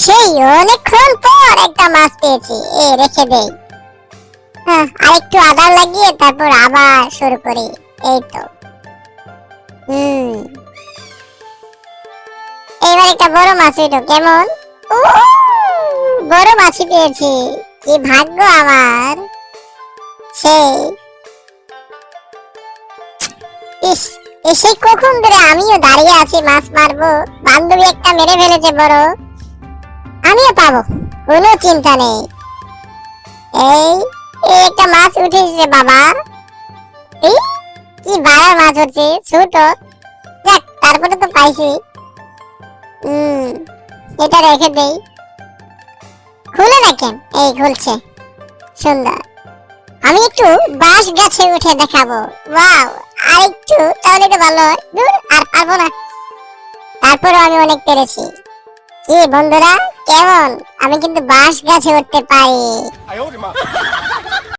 সেই অনেকক্ষণ পর একটা মাছ পেয়েছি, রেখে দেই। হ্যাঁ, আরেকটু আদা লাগিয়ে তারপর আবার শুরু করি। এই তো। এবার একটা বড় মাছ উঠো, কেমন? ও, বড় মাছই পেয়েছি। কি ভাগ্য আমার। সেই ইস, সেই কখন ধরে আমিও দাঁড়িয়ে আছি মাছ মারবো, বান্ধবী একটা মেরে ফেলেছে বড়। আমিও পাবো, কোনো চিন্তা নেই। এই এই একটা মাছ উঠেছে বাবা। এই কি বড় মাছ হচ্ছে, ছোট। যাক, তারপরে তো পাইছি। এটা রেখে দেই। খুলে না কেন? এই খুলছে। সুন্দর। আমি একটু বাঁশ গাছে উঠে দেখাবো। ওয়াও, আর একটু তাহলে তো ভালো হয়। দূর, আর পারবো না। তারপরেও আমি অনেক পেরেছি। কি বন্ধুরা, কেমন? আমি কিন্তু বাঁশ গাছে উঠতে পারি।